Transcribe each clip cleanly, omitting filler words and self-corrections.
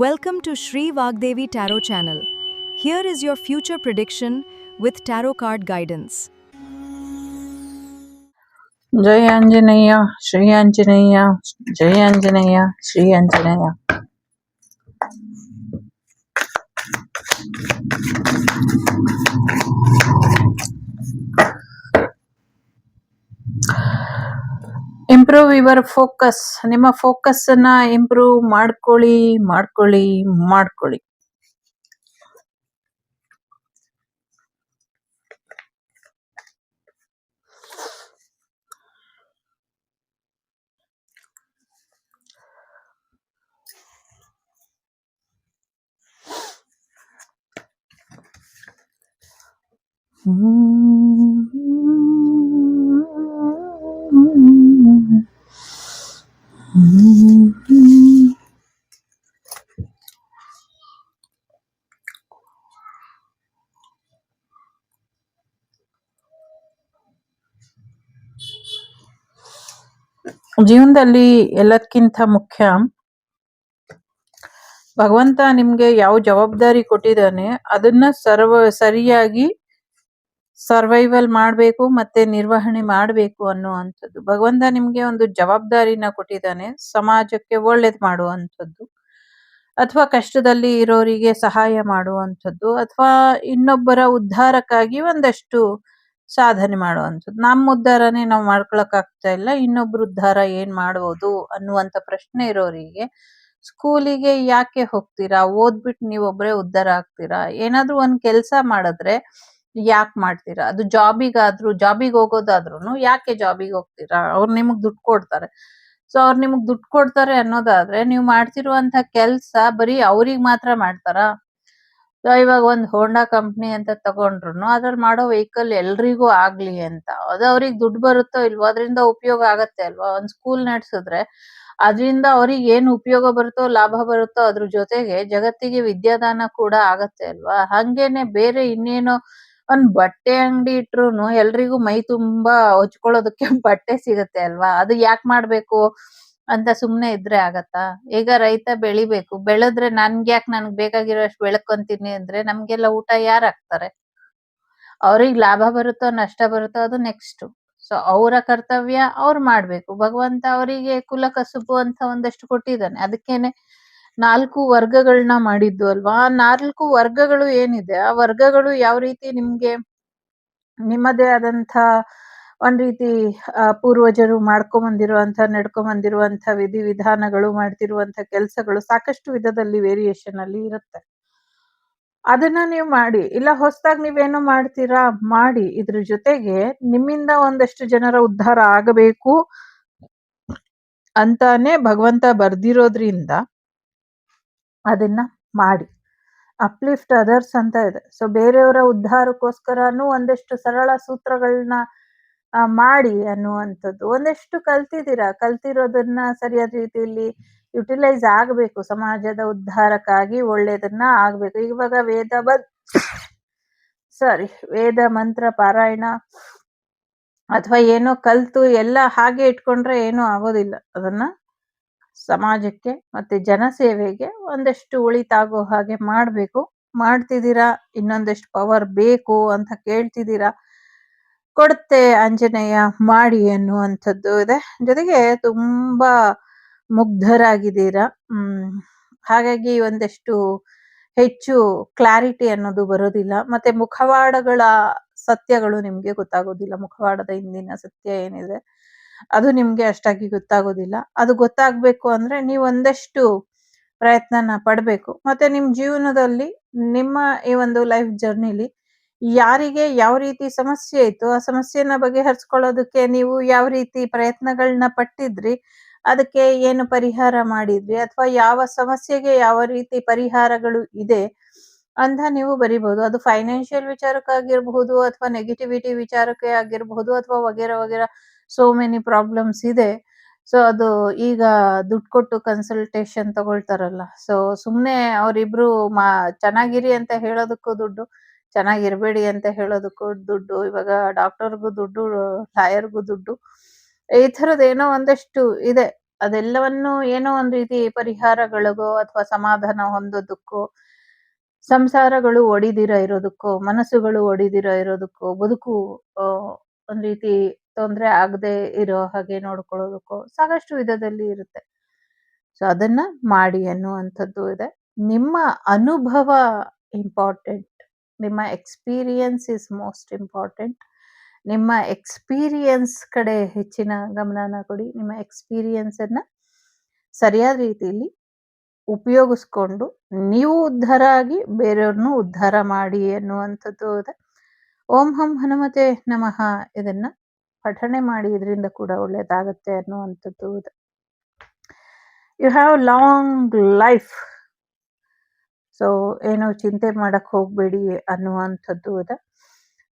Welcome to Sri Vagdevi Tarot channel. Here is your future prediction with tarot card guidance. जय आंजनेय श्री आंजनेय जय Anjaneya Shri Anjaneya. Improve your focus. ನಿಮ್ಮ focus ಅನ್ನ improve ಮಾಡ್ಕೊಳ್ಳಿ ಮಾಡ್ಕೊಳ್ಳಿ ಮಾಡ್ಕೊಳ್ಳಿ. ಜೀವನದಲ್ಲಿ ಎಲ್ಲದಕ್ಕಿಂತ ಮುಖ್ಯ ಭಗವಂತ ನಿಮ್ಗೆ ಯಾವ ಜವಾಬ್ದಾರಿ ಕೊಟ್ಟಿದ್ದಾನೆ ಅದನ್ನ ಸರಿಯಾಗಿ ಸರ್ವೈವಲ್ ಮಾಡಬೇಕು ಮತ್ತೆ ನಿರ್ವಹಣೆ ಮಾಡಬೇಕು ಅನ್ನುವಂಥದ್ದು. ಭಗವಂತ ನಿಮ್ಗೆ ಒಂದು ಜವಾಬ್ದಾರಿನ ಕೊಟ್ಟಿದ್ದಾನೆ, ಸಮಾಜಕ್ಕೆ ಒಳ್ಳೇದ್ ಮಾಡುವಂಥದ್ದು ಅಥವಾ ಕಷ್ಟದಲ್ಲಿ ಇರೋರಿಗೆ ಸಹಾಯ ಮಾಡುವಂಥದ್ದು ಅಥವಾ ಇನ್ನೊಬ್ಬರ ಉದ್ಧಾರಕ್ಕಾಗಿ ಒಂದಷ್ಟು ಸಾಧನೆ ಮಾಡುವಂಥದ್ದು. ನಮ್ಮ ಉದ್ಧಾರನೇ ನಾವು ಮಾಡ್ಕೊಳಕ್ ಆಗ್ತಾ ಇಲ್ಲ, ಇನ್ನೊಬ್ರ ಉದ್ಧಾರ ಏನ್ ಮಾಡ್ಬೋದು ಅನ್ನುವಂಥ ಪ್ರಶ್ನೆ ಇರೋರಿಗೆ ಸ್ಕೂಲಿಗೆ ಯಾಕೆ ಹೋಗ್ತೀರಾ? ಓದ್ಬಿಟ್ಟು ನೀವೊಬ್ರೇ ಉದ್ಧಾರ ಆಗ್ತೀರಾ? ಏನಾದ್ರೂ ಒಂದ್ ಕೆಲ್ಸ ಮಾಡಿದ್ರೆ ಯಾಕೆ ಮಾಡ್ತೀರಾ? ಅದು ಜಾಬಿಗೆ ಹೋಗೋದಾದ್ರೂ ಯಾಕೆ ಜಾಬಿಗೆ ಹೋಗ್ತೀರಾ? ಅವ್ರು ನಿಮಗ್ ದುಡ್ಡು ಕೊಡ್ತಾರೆ. ಸೊ ಅವ್ರು ನಿಮಗ್ ದುಡ್ಡು ಕೊಡ್ತಾರೆ ಅನ್ನೋದಾದ್ರೆ ನೀವು ಮಾಡ್ತಿರುವಂತ ಕೆಲ್ಸ ಬರೀ ಅವ್ರಿಗೆ ಮಾತ್ರ ಮಾಡ್ತಾರಾ? ಇವಾಗ ಒಂದ್ ಹೋಂಡಾ ಕಂಪ್ನಿ ಅಂತ ತಗೊಂಡ್ರು ಅದ್ರಲ್ಲಿ ಮಾಡೋ ವೆಹಿಕಲ್ ಎಲ್ರಿಗೂ ಆಗ್ಲಿ ಅಂತ, ಅದು ಅವ್ರಿಗೆ ದುಡ್ಡು ಬರುತ್ತೋ ಇಲ್ವೋ ಅದರಿಂದ ಉಪಯೋಗ ಆಗತ್ತೆ ಅಲ್ವಾ? ಒಂದ್ ಸ್ಕೂಲ್ ನಡೆಸಿದ್ರೆ ಅದರಿಂದ ಅವ್ರಿಗೆ ಏನ್ ಉಪಯೋಗ ಬರುತ್ತೋ ಲಾಭ ಬರುತ್ತೋ ಅದ್ರ ಜೊತೆಗೆ ಜಗತ್ತಿಗೆ ವಿದ್ಯಾದಾನ ಕೂಡ ಆಗತ್ತೆ ಅಲ್ವಾ? ಹಂಗೇನೆ ಬೇರೆ ಇನ್ನೇನೋ ಒಂದ್ ಬಟ್ಟೆ ಅಂಗಡಿ ಇಟ್ರುನು ಎಲ್ರಿಗೂ ಮೈ ತುಂಬಾ ಹೊಚ್ಕೊಳ್ಳೋದಕ್ಕೆ ಬಟ್ಟೆ ಸಿಗತ್ತೆ ಅಲ್ವಾ? ಅದು ಯಾಕೆ ಮಾಡ್ಬೇಕು ಅಂತ ಸುಮ್ನೆ ಇದ್ರೆ ಆಗತ್ತಾ? ಈಗ ರೈತ ಬೆಳಿಬೇಕು, ಬೆಳೆದ್ರೆ ನನ್ಗ್ ಬೇಕಾಗಿರೋಷ್ಟು ಬೆಳ್ಕೊಂತೀನಿ ಅಂದ್ರೆ ನಮ್ಗೆಲ್ಲ ಊಟ ಯಾರ್ ಹಾಕ್ತಾರೆ? ಅವ್ರಿಗೆ ಲಾಭ ಬರುತ್ತೋ ನಷ್ಟ ಬರುತ್ತೋ ಅದು ನೆಕ್ಸ್ಟ್. ಸೊ ಅವರ ಕರ್ತವ್ಯ ಅವ್ರು ಮಾಡ್ಬೇಕು. ಭಗವಂತ ಅವರಿಗೆ ಕುಲ ಕಸುಬು ಅಂತ ಒಂದಷ್ಟು ಕೊಟ್ಟಿದ್ದಾನೆ, ಅದಕ್ಕೇನೆ 4 ವರ್ಗಗಳನ್ನ ಮಾಡಿದ್ದು ಅಲ್ವಾ? ಆ 4 ವರ್ಗಗಳು ಏನಿದೆ ಆ ವರ್ಗಗಳು ಯಾವ ರೀತಿ ನಿಮ್ಗೆ ನಿಮ್ಮದೇ ಆದಂತ ಒಂದ್ ರೀತಿ ಪೂರ್ವಜರು ನಡ್ಕೊಂಬಂದಿರುವಂತ ವಿಧಿವಿಧಾನಗಳು, ಮಾಡ್ತಿರುವಂತ ಕೆಲ್ಸಗಳು ಸಾಕಷ್ಟು ವಿಧದಲ್ಲಿ ವೇರಿಯೇಷನ್ ಅಲ್ಲಿ ಇರುತ್ತೆ. ಅದನ್ನ ನೀವು ಮಾಡಿ, ಇಲ್ಲ ಹೊಸದಾಗಿ ನೀವೇನೋ ಮಾಡ್ತೀರಾ ಮಾಡಿ. ಇದ್ರ ಜೊತೆಗೆ ನಿಮ್ಮಿಂದ ಒಂದಷ್ಟು ಜನರ ಉದ್ಧಾರ ಆಗಬೇಕು ಅಂತಾನೆ ಭಗವಂತ ಬರ್ದಿರೋದ್ರಿಂದ ಅದನ್ನ ಮಾಡಿ. ಅಪ್ಲಿಫ್ಟ್ ಅದರ್ಸ್ ಅಂತ ಇದೆ. ಸೊ ಬೇರೆಯವರ ಉದ್ಧಾರಕ್ಕೋಸ್ಕರನೂ ಒಂದಷ್ಟು ಸರಳ ಸೂತ್ರಗಳನ್ನ ಮಾಡಿ ಅನ್ನುವಂಥದ್ದು. ಒಂದಷ್ಟು ಕಲ್ತಿರೋದನ್ನ ಸರಿಯಾದ ರೀತಿಯಲ್ಲಿ ಯುಟಿಲೈಸ್ ಆಗ್ಬೇಕು, ಸಮಾಜದ ಉದ್ಧಾರಕ್ಕಾಗಿ ಒಳ್ಳೇದನ್ನ ಆಗ್ಬೇಕು. ಇವಾಗ ವೇದ ಮಂತ್ರ ಪಾರಾಯಣ ಅಥವಾ ಏನೋ ಕಲ್ತು ಎಲ್ಲ ಹಾಗೆ ಇಟ್ಕೊಂಡ್ರೆ ಏನೂ ಆಗೋದಿಲ್ಲ. ಅದನ್ನ ಸಮಾಜಕ್ಕೆ ಮತ್ತೆ ಜನಸೇವೆಗೆ ಒಂದಷ್ಟು ಉಳಿತಾಗೋ ಹಾಗೆ ಮಾಡ್ಬೇಕು. ಮಾಡ್ತಿದ್ದೀರಾ? ಇನ್ನೊಂದಷ್ಟು ಪವರ್ ಬೇಕು ಅಂತ ಕೇಳ್ತಿದ್ದೀರಾ? ಕೊಡುತ್ತೆ ಆಂಜನೇಯ, ಮಾಡಿ ಅನ್ನುವಂಥದ್ದು ಇದೆ. ಜೊತೆಗೆ ತುಂಬಾ ಮುಗ್ಧರಾಗಿದ್ದೀರಾ. ಹಾಗಾಗಿ ಒಂದಷ್ಟು ಹೆಚ್ಚು ಕ್ಲಾರಿಟಿ ಅನ್ನೋದು ಬರೋದಿಲ್ಲ. ಮತ್ತೆ ಮುಖವಾಡಗಳ ಸತ್ಯಗಳು ನಿಮ್ಗೆ ಗೊತ್ತಾಗೋದಿಲ್ಲ. ಮುಖವಾಡದ ಹಿಂದಿನ ಸತ್ಯ ಏನಿದೆ ಅದು ನಿಮ್ಗೆ ಅಷ್ಟಾಗಿ ಗೊತ್ತಾಗೋದಿಲ್ಲ. ಅದು ಗೊತ್ತಾಗ್ಬೇಕು ಅಂದ್ರೆ ನೀವು ಒಂದಷ್ಟು ಪ್ರಯತ್ನನ ಪಡ್ಬೇಕು. ಮತ್ತೆ ನಿಮ್ ಜೀವನದಲ್ಲಿ ನಿಮ್ಮ ಈ ಒಂದು ಲೈಫ್ ಜರ್ನಿಲಿ ಯಾರಿಗೆ ಯಾವ ರೀತಿ ಸಮಸ್ಯೆ ಇತ್ತು ಆ ಸಮಸ್ಯೆನ ಬಗೆಹರಿಸ್ಕೊಳ್ಳೋದಕ್ಕೆ ನೀವು ಯಾವ ರೀತಿ ಪ್ರಯತ್ನಗಳನ್ನ ಪಟ್ಟಿದ್ರಿ, ಅದಕ್ಕೆ ಏನು ಪರಿಹಾರ ಮಾಡಿದ್ರಿ, ಅಥವಾ ಯಾವ ಸಮಸ್ಯೆಗೆ ಯಾವ ರೀತಿ ಪರಿಹಾರಗಳು ಇದೆ ಅಂತ ನೀವು ಬರಿಬಹುದು. ಅದು ಫೈನಾನ್ಷಿಯಲ್ ವಿಚಾರಕ್ಕಾಗಿರ್ಬಹುದು ಅಥವಾ ನೆಗೆಟಿವಿಟಿ ವಿಚಾರಕ್ಕೆ ಆಗಿರಬಹುದು ಅಥವಾ ವಗೇರ ಸೋ ಮೆನಿ ಪ್ರಾಬ್ಲಮ್ಸ್ ಇದೆ. ಸೊ ಅದು ಈಗ ದುಡ್ಡು ಕೊಟ್ಟು ಕನ್ಸಲ್ಟೇಷನ್ ತಗೊಳ್ತಾರಲ್ಲ, ಸೊ ಸುಮ್ನೆ ಅವರಿಬ್ರು ಚೆನ್ನಾಗಿರಿ ಅಂತ ಹೇಳೋದಕ್ಕೂ ದುಡ್ಡು, ಚೆನ್ನಾಗಿರ್ಬೇಡಿ ಅಂತ ಹೇಳೋದಕ್ಕೂ ದುಡ್ಡು, ಇವಾಗ ಡಾಕ್ಟರ್ಗೂ ದುಡ್ಡು, ಲಾಯರ್ಗೂ ದುಡ್ಡು, ಈ ಥರದ್ ಏನೋ ಒಂದಷ್ಟು ಇದೆ. ಅದೆಲ್ಲವನ್ನು ಏನೋ ಒಂದು ರೀತಿ ಪರಿಹಾರಗಳಿಗೋ ಅಥವಾ ಸಮಾಧಾನ ಹೊಂದೋದಕ್ಕೋ, ಸಂಸಾರಗಳು ಒಡಿದಿರ ಇರೋದಕ್ಕೋ, ಮನಸ್ಸುಗಳು ಒಡಿದಿರ ಇರೋದಕ್ಕೋ, ಬದುಕು ಒಂದ್ ರೀತಿ ತೊಂದ್ರೆ ಆಗದೆ ಇರೋ ಹಾಗೆ ನೋಡ್ಕೊಳ್ಳೋದಕ್ಕೋ ಸಾಕಷ್ಟು ವಿಧದಲ್ಲಿ ಇರುತ್ತೆ. ಸೊ ಅದನ್ನ ಮಾಡಿ ಅನ್ನುವಂಥದ್ದು ಇದೆ. ನಿಮ್ಮ ಅನುಭವ ಇಂಪಾರ್ಟೆಂಟ್. ನಿಮ್ಮ ಎಕ್ಸ್‌ಪೀರಿಯನ್ಸ್ ಇಸ್ ಮೋಸ್ಟ್ ಇಂಪಾರ್ಟೆಂಟ್. ನಿಮ್ಮ ಎಕ್ಸ್‌ಪೀರಿಯನ್ಸ್ ಕಡೆ ಹೆಚ್ಚಿನ ಗಮನನ ಕೊಡಿ. ನಿಮ್ಮ ಎಕ್ಸ್‌ಪೀರಿಯನ್ಸ್ ಅನ್ನ ಸರಿಯಾದ ರೀತಿಯಲ್ಲಿ ಉಪಯೋಗಿಸ್ಕೊಂಡು ನೀವು ಉದ್ಧಾರ ಆಗಿ ಬೇರೆಯವ್ರನ್ನೂ ಉದ್ಧಾರ ಮಾಡಿ ಅನ್ನುವಂಥದ್ದು ಇದೆ. ಓಂ ಹಂ ಹನುಮತೆ ನಮಃ ಇದನ್ನ ಪಠಣೆ ಮಾಡಿ, ಇದರಿಂದ ಕೂಡ ಒಳ್ಳೇದಾಗತ್ತೆ ಅನ್ನುವಂಥದ್ದು ಇದೆ. You have long life. So ಏನು ಚಿಂತೆ ಮಾಡಕ್ ಹೋಗ್ಬೇಡಿ ಅನ್ನುವಂಥದ್ದು ಇದೆ.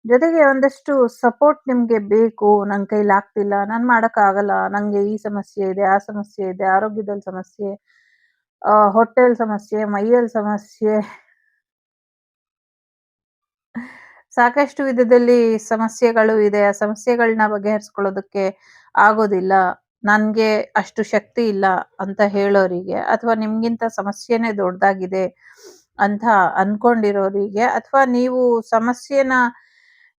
ಜೊತೆಗೆ ಒಂದಷ್ಟು ಸಪೋರ್ಟ್ ನಿಮ್ಗೆ ಬೇಕು. ನನ್ ಕೈಲಿ ಆಗ್ತಿಲ್ಲ, ನಾನ್ ಮಾಡಕ್ಕಾಗಲ್ಲ, ನಂಗೆ ಈ ಸಮಸ್ಯೆ ಇದೆ, ಆ ಸಮಸ್ಯೆ ಇದೆ, ಆರೋಗ್ಯದಲ್ಲಿ ಸಮಸ್ಯೆ, ಹೊಟ್ಟೆಲ್ ಸಮಸ್ಯೆ, ಮೈಯಲ್ಲಿ ಸಮಸ್ಯೆ, ಸಾಕಷ್ಟು ವಿಧದಲ್ಲಿ ಸಮಸ್ಯೆಗಳು ಇದೆ. ಆ ಸಮಸ್ಯೆಗಳನ್ನ ಬಗೆಹರಿಸ್ಕೊಳ್ಳೋದಕ್ಕೆ ಆಗೋದಿಲ್ಲ, ನನ್ಗೆ ಅಷ್ಟು ಶಕ್ತಿ ಇಲ್ಲ ಅಂತ ಹೇಳೋರಿಗೆ, ಅಥವಾ ನಿಮ್ಗಿಂತ ಸಮಸ್ಯೆನೇ ದೊಡ್ಡದಾಗಿದೆ ಅಂತ ಅನ್ಕೊಂಡಿರೋರಿಗೆ, ಅಥವಾ ನೀವು ಸಮಸ್ಯೆನ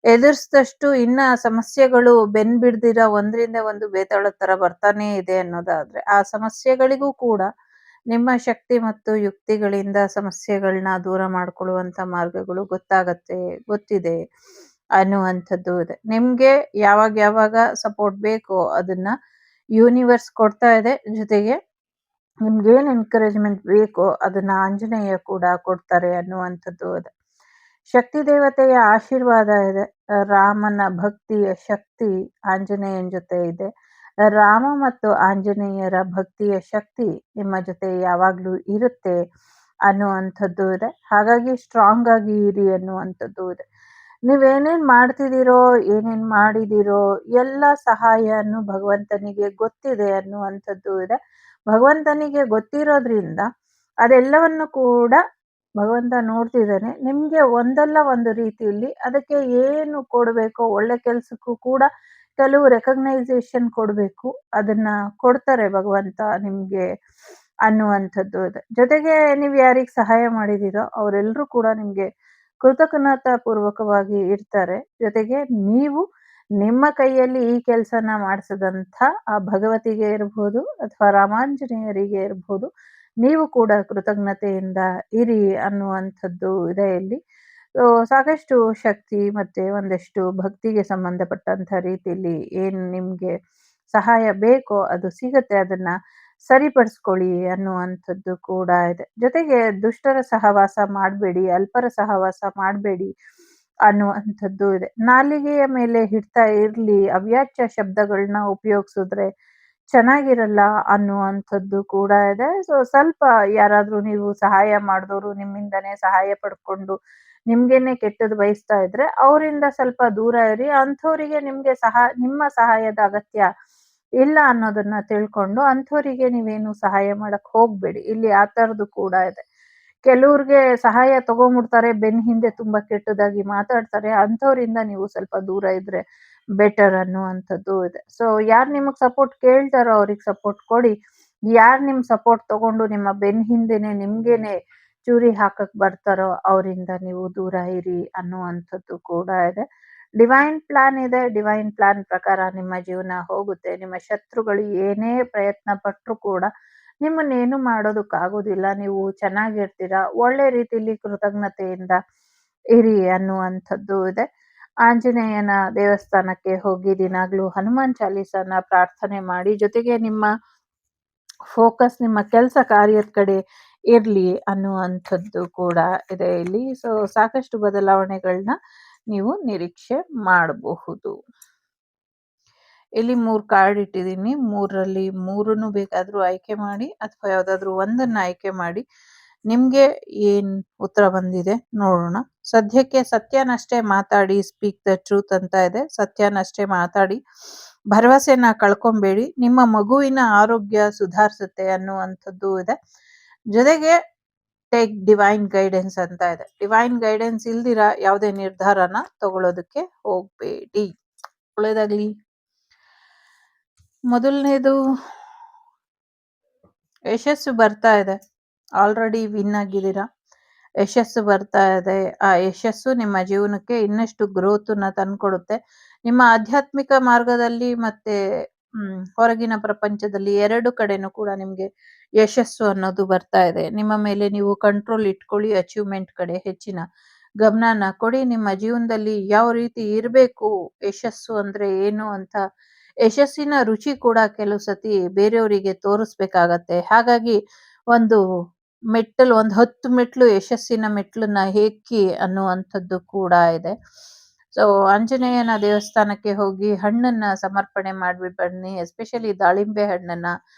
ಎದುರಿಸಿದಷ್ಟು ಇನ್ನ ಸಮಸ್ಯೆಗಳು ಬೆನ್ ಬಿಡ್ದಿರ ಒಂದ್ರಿಂದ ಒಂದು ಬೇತಾಳದ ತರ ಬರ್ತಾನೆ ಇದೆ ಅನ್ನೋದಾದ್ರೆ, ಆ ಸಮಸ್ಯೆಗಳಿಗೂ ಕೂಡ ನಿಮ್ಮ ಶಕ್ತಿ ಮತ್ತು ಯುಕ್ತಿಗಳಿಂದ ಸಮಸ್ಯೆಗಳನ್ನ ದೂರ ಮಾಡ್ಕೊಳ್ಳುವಂತ ಮಾರ್ಗಗಳು ಗೊತ್ತಿದೆ ಅನ್ನುವಂಥದ್ದು ಇದೆ. ನಿಮ್ಗೆ ಯಾವಾಗ ಯಾವಾಗ ಸಪೋರ್ಟ್ ಬೇಕೋ ಅದನ್ನ ಯೂನಿವರ್ಸ್ ಕೊಡ್ತಾ ಇದೆ. ಜೊತೆಗೆ ನಿಮ್ಗೇನ್ ಎನ್ಕರೇಜ್ಮೆಂಟ್ ಬೇಕೋ ಅದನ್ನ ಆಂಜನೇಯ ಕೂಡ ಕೊಡ್ತಾರೆ ಅನ್ನುವಂಥದ್ದು ಇದೆ. ಶಕ್ತಿ ದೇವತೆಯ ಆಶೀರ್ವಾದ ಇದೆ. ರಾಮನ ಭಕ್ತಿಯ ಶಕ್ತಿ ಆಂಜನೇಯನ ಜೊತೆ ಇದೆ. ರಾಮ ಮತ್ತು ಆಂಜನೇಯರ ಭಕ್ತಿಯ ಶಕ್ತಿ ನಿಮ್ಮ ಜೊತೆ ಯಾವಾಗ್ಲೂ ಇರುತ್ತೆ ಅನ್ನುವಂಥದ್ದು ಇದೆ. ಹಾಗಾಗಿ ಸ್ಟ್ರಾಂಗ್ ಆಗಿ ಇರಿ ಅನ್ನುವಂಥದ್ದು ಇದೆ. ನೀವೇನೇನ್ ಮಾಡ್ತಿದ್ದೀರೋ, ಏನೇನ್ ಮಾಡಿದಿರೋ ಎಲ್ಲ ಸಹಾಯನು ಭಗವಂತನಿಗೆ ಗೊತ್ತಿದೆ ಅನ್ನುವಂಥದ್ದು ಇದೆ. ಭಗವಂತನಿಗೆ ಗೊತ್ತಿರೋದ್ರಿಂದ ಅದೆಲ್ಲವನ್ನು ಕೂಡ ಭಗವಂತ ನೋಡ್ತಿದ್ದಾನೆ. ನಿಮ್ಗೆ ಒಂದಲ್ಲ ಒಂದು ರೀತಿಯಲ್ಲಿ ಅದಕ್ಕೆ ಏನು ಕೊಡ್ಬೇಕೋ, ಒಳ್ಳೆ ಕೆಲ್ಸಕ್ಕೂ ಕೂಡ ಕೆಲವು ರೆಕಗ್ನೈಸೇಷನ್ ಕೊಡ್ಬೇಕು, ಅದನ್ನ ಕೊಡ್ತಾರೆ ಭಗವಂತ ನಿಮ್ಗೆ ಅನ್ನುವಂಥದ್ದು ಇದೆ. ಜೊತೆಗೆ ನೀವು ಯಾರಿಗ್ ಸಹಾಯ ಮಾಡಿದಿರೋ ಅವರೆಲ್ಲರೂ ಕೂಡ ನಿಮ್ಗೆ ಕೃತಜ್ಞತಾ ಪೂರ್ವಕವಾಗಿ ಇರ್ತಾರೆ. ಜೊತೆಗೆ ನೀವು ನಿಮ್ಮ ಕೈಯಲ್ಲಿ ಈ ಕೆಲಸನ ಮಾಡಿಸಿದಂಥ ಆ ಭಗವತಿಗೆ ಇರಬಹುದು ಅಥವಾ ರಾಮಾಂಜನೇಯರಿಗೆ ಇರಬಹುದು, ನೀವು ಕೂಡ ಕೃತಜ್ಞತೆಯಿಂದ ಇರಿ ಅನ್ನುವಂಥದ್ದು ಇದೆ ಇಲ್ಲಿ. ಸಾಕಷ್ಟು ಶಕ್ತಿ ಮತ್ತೆ ಒಂದಷ್ಟು ಭಕ್ತಿಗೆ ಸಂಬಂಧಪಟ್ಟಂತ ರೀತಿಯಲ್ಲಿ ಏನು ನಿಮ್ಗೆ ಸಹಾಯ ಬೇಕೋ ಅದು ಸಿಗತ್ತೆ. ಅದನ್ನ ಸರಿಪಡಿಸ್ಕೊಳ್ಳಿ ಅನ್ನುವಂಥದ್ದು ಕೂಡ ಇದೆ. ಜೊತೆಗೆ ದುಷ್ಟರ ಸಹವಾಸ ಮಾಡಬೇಡಿ, ಅಲ್ಪರ ಸಹವಾಸ ಮಾಡಬೇಡಿ ಅನ್ನುವಂಥದ್ದು ಇದೆ. ನಾಲಿಗೆಯ ಮೇಲೆ ಹಿಡ್ತಾ ಇರ್ಲಿ, ಅವ್ಯಾಚ್ಯ ಶಬ್ದಗಳನ್ನ ಉಪಯೋಗಿಸಿದ್ರೆ ಚೆನ್ನಾಗಿರಲ್ಲ ಅನ್ನುವಂಥದ್ದು ಕೂಡ ಇದೆ. ಸೊ ಸ್ವಲ್ಪ ಯಾರಾದ್ರೂ ನೀವು ಸಹಾಯ ಮಾಡಿದವರು ನಿಮ್ಮಿಂದನೇ ಸಹಾಯ ಪಡ್ಕೊಂಡು ನಿಮ್ಗೇನೆ ಕೆಟ್ಟದ್ದು ಬಯಸ್ತಾ ಇದ್ರೆ ಅವರಿಂದ ಸ್ವಲ್ಪ ದೂರ ಇರಿ. ಅಂಥವರಿಗೆ ನಿಮ್ಮ ಸಹಾಯದ ಅಗತ್ಯ ಇಲ್ಲ ಅನ್ನೋದನ್ನ ತಿಳ್ಕೊಂಡು ಅಂಥವರಿಗೆ ನೀವೇನು ಸಹಾಯ ಮಾಡಕ್ ಹೋಗ್ಬೇಡಿ. ಇಲ್ಲಿ ಆ ಥರದ್ದು ಕೂಡ ಇದೆ. ಕೆಲವ್ರಿಗೆ ಸಹಾಯ ತಗೊಂಡ್ಬಿಡ್ತಾರೆ, ಬೆನ್ ಹಿಂದೆ ತುಂಬಾ ಕೆಟ್ಟದಾಗಿ ಮಾತಾಡ್ತಾರೆ, ಅಂಥವ್ರಿಂದ ನೀವು ಸ್ವಲ್ಪ ದೂರ ಇದ್ರೆ ಬೆಟರ್ ಅನ್ನುವಂಥದ್ದು ಇದೆ. ಸೊ ಯಾರು ನಿಮಗ್ ಸಪೋರ್ಟ್ ಕೇಳ್ತಾರೋ ಅವ್ರಿಗೆ ಸಪೋರ್ಟ್ ಕೊಡಿ. ಯಾರು ನಿಮ್ ಸಪೋರ್ಟ್ ತಗೊಂಡು ನಿಮ್ಮ ಬೆನ್ ಹಿಂದೆನೆ ನಿಮ್ಗೇನೆ ಚೂರಿ ಹಾಕಕ್ ಬರ್ತಾರೋ ಅವರಿಂದ ನೀವು ದೂರ ಇರಿ ಅನ್ನುವಂಥದ್ದು ಕೂಡ ಇದೆ. ಡಿವೈನ್ ಪ್ಲಾನ್ ಇದೆ. ಡಿವೈನ್ ಪ್ಲಾನ್ ಪ್ರಕಾರ ನಿಮ್ಮ ಜೀವನ ಹೋಗುತ್ತೆ. ನಿಮ್ಮ ಶತ್ರುಗಳು ಏನೇ ಪ್ರಯತ್ನ ಪಟ್ರು ಕೂಡ ನಿಮ್ಮನ್ನೇನು ಮಾಡೋದಕ್ಕಾಗೋದಿಲ್ಲ. ನೀವು ಚೆನ್ನಾಗಿರ್ತೀರಾ. ಒಳ್ಳೆ ರೀತಿಯಲ್ಲಿ ಕೃತಜ್ಞತೆಯಿಂದ ಇರಿ ಅನ್ನುವಂಥದ್ದು ಇದೆ. ಆಂಜನೇಯನ ದೇವಸ್ಥಾನಕ್ಕೆ ಹೋಗಿ ದಿನಾಗ್ಲೂ ಹನುಮಾನ್ ಚಾಲೀಸನ ಪ್ರಾರ್ಥನೆ ಮಾಡಿ. ಜೊತೆಗೆ ನಿಮ್ಮ ಫೋಕಸ್ ನಿಮ್ಮ ಕೆಲಸ ಕಾರ್ಯದ ಕಡೆ ಇರ್ಲಿ ಅನ್ನುವಂಥದ್ದು ಕೂಡ ಇದೆ ಇಲ್ಲಿ. ಸೊ ಸಾಕಷ್ಟು ಬದಲಾವಣೆಗಳನ್ನ ನೀವು ನಿರೀಕ್ಷೆ ಮಾಡಬಹುದು. ಇಲ್ಲಿ 3 ಕಾರ್ಡ್ ಇಟ್ಟಿದ್ದೀನಿ. 3ರಲ್ಲಿ 3ನ್ನು ಬೇಕಾದ್ರೂ ಆಯ್ಕೆ ಮಾಡಿ ಅಥವಾ ಯಾವ್ದಾದ್ರು ಒಂದನ್ನ ಆಯ್ಕೆ ಮಾಡಿ. ನಿಮ್ಗೆ ಏನ್ ಉತ್ತರ ಬಂದಿದೆ ನೋಡೋಣ. ಸದ್ಯಕ್ಕೆ ಸತ್ಯನಷ್ಟೇ ಮಾತಾಡಿ, ಸ್ಪೀಕ್ ದ ಟ್ರೂತ್ ಅಂತ ಇದೆ. ಸತ್ಯನಷ್ಟೇ ಮಾತಾಡಿ, ಭರವಸೆನ ಕಳ್ಕೊಂಬೇಡಿ. ನಿಮ್ಮ ಮಗುವಿನ ಆರೋಗ್ಯ ಸುಧಾರಿಸುತ್ತೆ ಅನ್ನುವಂಥದ್ದು ಇದೆ. ಜೊತೆಗೆ ಟೇಕ್ ಡಿವೈನ್ ಗೈಡೆನ್ಸ್ ಅಂತ ಇದೆ. ಡಿವೈನ್ ಗೈಡೆನ್ಸ್ ಇಲ್ದಿರ ಯಾವುದೇ ನಿರ್ಧಾರನ ತಗೊಳ್ಳೋದಕ್ಕೆ ಹೋಗ್ಬೇಡಿ. ಒಳ್ಳೇದಾಗ್ಲಿ. ಮೊದಲನೇದು ಯಶಸ್ಸು ಬರ್ತಾ ಇದೆ. ಆಲ್ರೆಡಿ ವಿನ್ ಆಗಿದ್ದೀರಾ. ಯಶಸ್ಸು ಬರ್ತಾ ಇದೆ. ಆ ಯಶಸ್ಸು ನಿಮ್ಮ ಜೀವನಕ್ಕೆ ಇನ್ನಷ್ಟು ಗ್ರೋತನ್ನ ತಂದ್ಕೊಡುತ್ತೆ. ನಿಮ್ಮ ಆಧ್ಯಾತ್ಮಿಕ ಮಾರ್ಗದಲ್ಲಿ ಮತ್ತೆ ಹೊರಗಿನ ಪ್ರಪಂಚದಲ್ಲಿ 2 ಕಡೆನೂ ಕೂಡ ನಿಮ್ಗೆ ಯಶಸ್ಸು ಅನ್ನೋದು ಬರ್ತಾ ಇದೆ. ನಿಮ್ಮ ಮೇಲೆ ನೀವು ಕಂಟ್ರೋಲ್ ಇಟ್ಕೊಳ್ಳಿ. ಅಚೀವ್‌ಮೆಂಟ್ ಕಡೆ ಹೆಚ್ಚಿನ ಗಮನನ ಕೊಡಿ. ನಿಮ್ಮ ಜೀವನದಲ್ಲಿ ಯಾವ ರೀತಿ ಇರ್ಬೇಕು, ಯಶಸ್ಸು ಅಂದ್ರೆ ಏನು ಅಂತ ಯಶಸ್ಸಿನ ರುಚಿ ಕೂಡ ಕೆಲವು ಸತಿ ಬೇರೆಯವರಿಗೆ ತೋರಿಸ್ಬೇಕಾಗತ್ತೆ. ಹಾಗಾಗಿ ಒಂದು ಒಂದು 10 ಮೆಟ್ಲು ಯಶಸ್ಸಿನ ಮೆಟ್ಲನ್ನ ಹೆಕ್ಕಿ ಅನ್ನುವಂಥದ್ದು ಕೂಡ ಇದೆ. ಸೊ ಆಂಜನೇಯನ ದೇವಸ್ಥಾನಕ್ಕೆ ಹೋಗಿ ಹಣ್ಣನ್ನ ಸಮರ್ಪಣೆ ಮಾಡ್ಬಿಟ್ಟು ಬನ್ನಿ. ಎಸ್ಪೆಷಲಿ ದಾಳಿಂಬೆ ಹಣ್ಣನ್ನ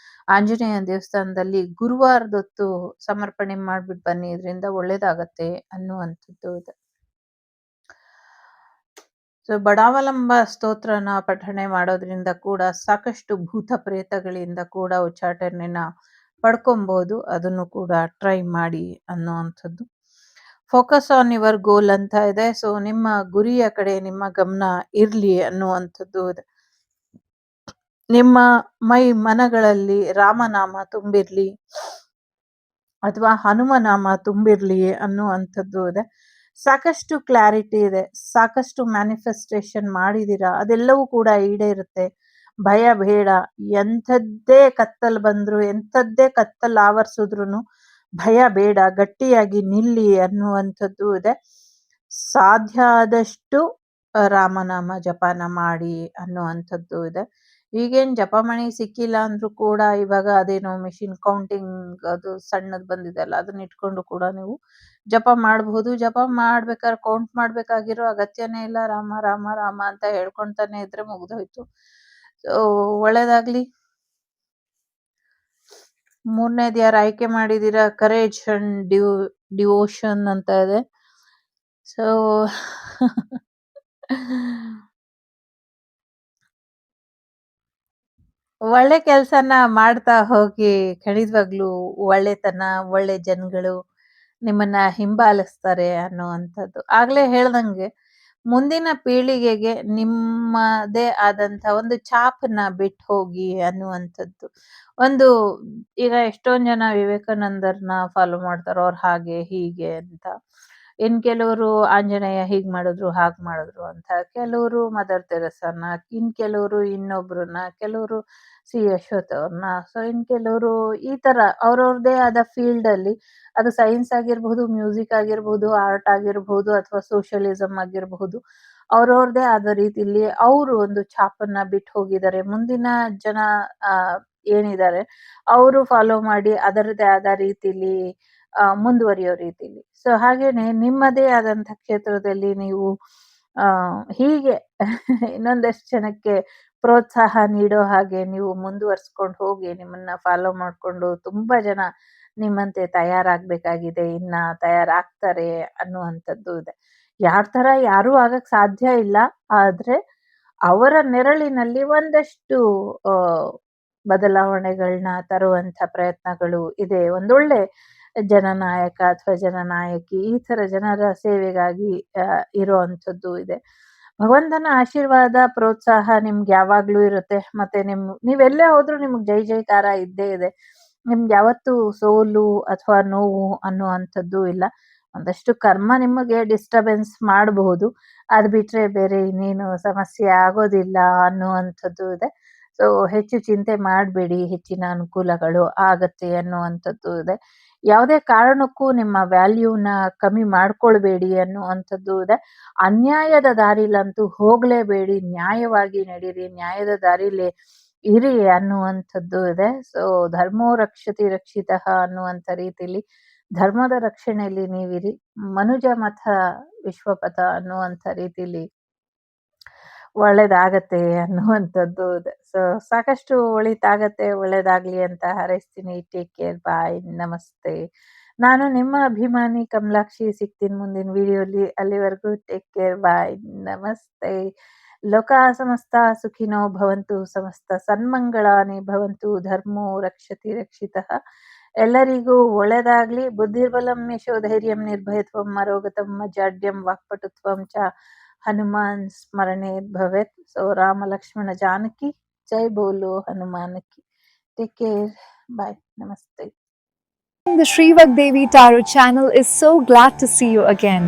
ಆಂಜನೇಯನ ದೇವಸ್ಥಾನದಲ್ಲಿ ಗುರುವಾರದೊತ್ತು ಸಮರ್ಪಣೆ ಮಾಡ್ಬಿಟ್ಟು ಬನ್ನಿ. ಇದರಿಂದ ಒಳ್ಳೇದಾಗತ್ತೆ ಅನ್ನುವಂಥದ್ದು ಇದೆ. ಸೊ ಬಡಾವಲಂಬ ಸ್ತೋತ್ರನ ಪಠಣೆ ಮಾಡೋದ್ರಿಂದ ಕೂಡ ಸಾಕಷ್ಟು ಭೂತ ಪ್ರೇತಗಳಿಂದ ಕೂಡ ಉಚ್ಚಾಟನೆನ ಪಡ್ಕೊಬಹುದು. ಅದನ್ನು ಕೂಡ ಟ್ರೈ ಮಾಡಿ ಅನ್ನುವಂಥದ್ದು. ಫೋಕಸ್ ಆನ್ ಯುವರ್ ಗೋಲ್ ಅಂತ ಇದೆ. ಸೊ ನಿಮ್ಮ ಗುರಿಯ ಕಡೆ ನಿಮ್ಮ ಗಮನ ಇರ್ಲಿ ಅನ್ನುವಂಥದ್ದು ಇದೆ. ನಿಮ್ಮ ಮನಗಳಲ್ಲಿ ರಾಮನಾಮ ತುಂಬಿರ್ಲಿ ಅಥವಾ ಹನುಮನಾಮ ತುಂಬಿರ್ಲಿ ಅನ್ನುವಂಥದ್ದು ಇದೆ. ಸಾಕಷ್ಟು ಕ್ಲಾರಿಟಿ ಇದೆ. ಸಾಕಷ್ಟು ಮ್ಯಾನಿಫೆಸ್ಟೇಷನ್ ಮಾಡಿದೀರಾ. ಅದೆಲ್ಲವೂ ಕೂಡ ಈಡೇರುತ್ತೆ. ಭಯ ಬೇಡ. ಎಂಥದ್ದೇ ಕತ್ತಲು ಬಂದ್ರು, ಎಂಥದ್ದೇ ಕತ್ತಲು ಆವರಿಸಿದ್ರುನು ಭಯ ಬೇಡ. ಗಟ್ಟಿಯಾಗಿ ನಿಲ್ಲಿ ಅನ್ನುವಂಥದ್ದು ಇದೆ. ಸಾಧ್ಯ ಆದಷ್ಟು ರಾಮನಾಮ ಜಪನ ಮಾಡಿ ಅನ್ನುವಂಥದ್ದು ಇದೆ. ಈಗೇನ್ ಜಪಮಣಿ ಸಿಕ್ಕಿಲ್ಲ ಅಂದ್ರೂ ಕೂಡ ಇವಾಗ ಅದೇನೋ ಮೆಷಿನ್ ಕೌಂಟಿಂಗ್ ಅದು ಸಣ್ಣದ್ ಬಂದಿದೆ ಅಲ್ಲ, ಅದನ್ನ ಇಟ್ಕೊಂಡು ಕೂಡ ನೀವು ಜಪ ಮಾಡಬಹುದು. ಜಪ ಮಾಡ್ಬೇಕಾದ್ರೆ ಕೌಂಟ್ ಮಾಡ್ಬೇಕಾಗಿರೋ ಅಗತ್ಯನೇ ಇಲ್ಲ. ರಾಮ ರಾಮ ರಾಮ ಅಂತ ಹೇಳ್ಕೊಂತಾನೆ ಇದ್ರೆ ಮುಗ್ದೋಯ್ತು. ಸೊ ಒಳ್ಳೇದಾಗ್ಲಿ. 3ನೇದು ಯಾರು ಆಯ್ಕೆ ಮಾಡಿದೀರಾ, ಕರೇಜ್ ಅಂಡ್ ಡಿವೋಷನ್ ಅಂತ ಇದೆ. ಸೊ ಒಳ್ಳೆ ಕೆಲ್ಸನ ಮಾಡ್ತಾ ಹೋಗಿ. ಖಂಡಿತವಾಗ್ಲೂ ಒಳ್ಳೆತನ, ಒಳ್ಳೆ ಜನಗಳು ನಿಮ್ಮನ್ನ ಹಿಂಬಾಲಿಸ್ತಾರೆ ಅನ್ನುವಂಥದ್ದು. ಆಗ್ಲೇ ಹೇಳ್ದಂಗೆ ಮುಂದಿನ ಪೀಳಿಗೆಗೆ ನಿಮ್ಮದೇ ಆದಂತ ಒಂದು ಛಾಪನ್ನ ಬಿಟ್ಟು ಹೋಗಿ ಅನ್ನುವಂಥದ್ದು. ಒಂದು ಈಗ ಎಷ್ಟೊಂದ್ ಜನ ವಿವೇಕಾನಂದರ್ನ ಫಾಲೋ ಮಾಡ್ತಾರೋ ಅವ್ರು ಹಾಗೆ ಹೀಗೆ ಅಂತ. ಇನ್ ಕೆಲವರು ಆಂಜನೇಯ ಹೀಗ್ ಮಾಡಿದ್ರು ಹಾಗ್ ಮಾಡಿದ್ರು ಅಂತ, ಕೆಲವರು ಮದರ್ ತೆರೇಸಾನ, ಇನ್ ಕೆಲವರು ಇನ್ನೊಬ್ರನ್ನ, ಕೆಲವರು ಸಿ ಯಶೋತ್ ಅವ್ರನ್ನ. ಸೊ ಇನ್ ಕೆಲವರು ಈ ತರ ಅವ್ರವ್ರದೇ ಆದ ಫೀಲ್ಡ್ ಅಲ್ಲಿ, ಅದು ಸೈನ್ಸ್ ಆಗಿರ್ಬಹುದು, ಮ್ಯೂಸಿಕ್ ಆಗಿರ್ಬಹುದು, ಆರ್ಟ್ ಆಗಿರ್ಬಹುದು, ಅಥವಾ ಸೋಷಿಯಲಿಸಂ ಆಗಿರಬಹುದು, ಅವ್ರವ್ರದೇ ಆದ ರೀತಿಲಿ ಅವರು ಒಂದು ಛಾಪನ್ನ ಬಿಟ್ಟು ಹೋಗಿದ್ದಾರೆ. ಮುಂದಿನ ಜನ ಆ ಏನಿದ್ದಾರೆ ಅವರು ಫಾಲೋ ಮಾಡಿ ಅದರದೇ ಆದ ರೀತಿಲಿ ಮುಂದುವರಿಯೋ ರೀತಿಲಿ. ಸೊ ಹಾಗೇನೆ ನಿಮ್ಮದೇ ಆದಂತ ಕ್ಷೇತ್ರದಲ್ಲಿ ನೀವು ಹೀಗೆ ಇನ್ನೊಂದಷ್ಟು ಜನಕ್ಕೆ ಪ್ರೋತ್ಸಾಹ ನೀಡೋ ಹಾಗೆ ನೀವು ಮುಂದುವರ್ಸ್ಕೊಂಡು ಹೋಗಿ. ನಿಮ್ಮನ್ನ ಫಾಲೋ ಮಾಡ್ಕೊಂಡು ತುಂಬಾ ಜನ ನಿಮ್ಮಂತೆ ತಯಾರಾಗ್ಬೇಕಾಗಿದೆ, ಇನ್ನ ತಯಾರಾಗ್ತಾರೆ ಅನ್ನುವಂಥದ್ದು ಇದೆ. ಯಾರ್ ತರ ಯಾರೂ ಆಗಕ್ ಸಾಧ್ಯ ಇಲ್ಲ. ಆದ್ರೆ ಅವರ ನೆರಳಿನಲ್ಲಿ ಒಂದಷ್ಟು ಬದಲಾವಣೆಗಳನ್ನ ತರುವಂತ ಪ್ರಯತ್ನಗಳು ಇದೆ. ಒಂದೊಳ್ಳೆ ಜನನಾಯಕ ಅಥವಾ ಜನನಾಯಕಿ ಈ ತರ ಜನರ ಸೇವೆಗಾಗಿ ಇರೋ ಅಂಥದ್ದು ಇದೆ. ಭಗವಂತನ ಆಶೀರ್ವಾದ ಪ್ರೋತ್ಸಾಹ ನಿಮ್ಗೆ ಯಾವಾಗ್ಲೂ ಇರುತ್ತೆ. ಮತ್ತೆ ನೀವೆಲ್ಲೇ ಹೋದ್ರು ನಿಮ್ಗೆ ಜೈ ಜೈಕಾರ ಇದ್ದೇ ಇದೆ. ನಿಮ್ಗೆ ಯಾವತ್ತೂ ಸೋಲು ಅಥವಾ ನೋವು ಅನ್ನುವಂಥದ್ದು ಇಲ್ಲ. ಒಂದಷ್ಟು ಕರ್ಮ ನಿಮಗೆ ಡಿಸ್ಟರ್ಬೆನ್ಸ್ ಮಾಡಬಹುದು. ಅದ್ ಬಿಟ್ರೆ ಬೇರೆ ಇನ್ನೇನು ಸಮಸ್ಯೆ ಆಗೋದಿಲ್ಲ ಅನ್ನುವಂಥದ್ದು ಇದೆ. ಸೊ ಹೆಚ್ಚು ಚಿಂತೆ ಮಾಡಬೇಡಿ, ಹೆಚ್ಚಿನ ಅನುಕೂಲಗಳು ಆಗತ್ತೆ ಅನ್ನುವಂಥದ್ದು ಇದೆ. ಯಾವುದೇ ಕಾರಣಕ್ಕೂ ನಿಮ್ಮ ವ್ಯಾಲ್ಯೂನ ಕಮ್ಮಿ ಮಾಡ್ಕೊಳ್ಬೇಡಿ ಅನ್ನುವಂಥದ್ದು ಇದೆ. ಅನ್ಯಾಯದ ದಾರಿಲಂತೂ ಹೋಗ್ಲೇಬೇಡಿ. ನ್ಯಾಯವಾಗಿ ನಡೀರಿ, ನ್ಯಾಯದ ದಾರಿಲಿ ಇರಿ ಅನ್ನುವಂಥದ್ದು ಇದೆ. ಸೊ ಧರ್ಮೋ ರಕ್ಷತಿ ರಕ್ಷಿತಃ ಅನ್ನುವಂಥ ರೀತಿಲಿ ಧರ್ಮದ ರಕ್ಷಣೆಯಲ್ಲಿ ನೀವಿರಿ. ಮನುಜ ಮತ ವಿಶ್ವಪಥ ಅನ್ನುವಂಥ ರೀತಿಲಿ ಒಳ್ಳೇದಾಗತ್ತೆ ಅನ್ನುವಂಥದ್ದು ಇದೆ. ಸೊ ಸಾಕಷ್ಟು ಒಳಿತಾಗತ್ತೆ. ಒಳ್ಳೇದಾಗ್ಲಿ ಅಂತ ಹಾರೈಸ್ತೀನಿ. Take care. ಬಾಯ್. ನಮಸ್ತೆ. ನಾನು ನಿಮ್ಮ ಅಭಿಮಾನಿ ಕಮಲಾಕ್ಷಿ. ಸಿಗ್ತೀನಿ ಮುಂದಿನ ವಿಡಿಯೋಲಿ. ಅಲ್ಲಿವರೆಗೂ ಟೇಕ್ ಕೇರ್. ಬಾಯ್. ನಮಸ್ತೆ. ಲೋಕಾ ಸಮಸ್ತ ಸುಖಿನೋ ಭವಂತು. ಸಮಸ್ತ ಸನ್ಮಂಗಳಾನಿ ಭವಂತು. ಧರ್ಮೋ ರಕ್ಷತಿ ರಕ್ಷಿತಃ. ಎಲ್ಲರಿಗೂ ಒಳ್ಳೇದಾಗ್ಲಿ. ಬುದ್ಧಿರ್ಬಲಂ ಯಶೋಧೈರ್ಯಂ ನಿರ್ಭಯತ್ವಂ ಅರೋಗತಂ ಅಜಾಡ್ಯಂ ವಾಕ್ಪಟುತ್ವಂ ಚ ಹನುಮಾನ್ ಸ್ಮರಣೆ ಭವೇತ್. ಸೊ ರಾಮ ಲಕ್ಷ್ಮಣ ಜಾನಕಿ ಜೈ ಬೋಲೋ ಹನುಮಾನ್ ಕಿ. Take care. ಬಾಯ್, ನಮಸ್ತೆ. The Sri Vagdevi Tarot channel is so glad to see you again.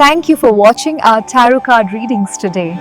Thank you for watching our tarot card readings today.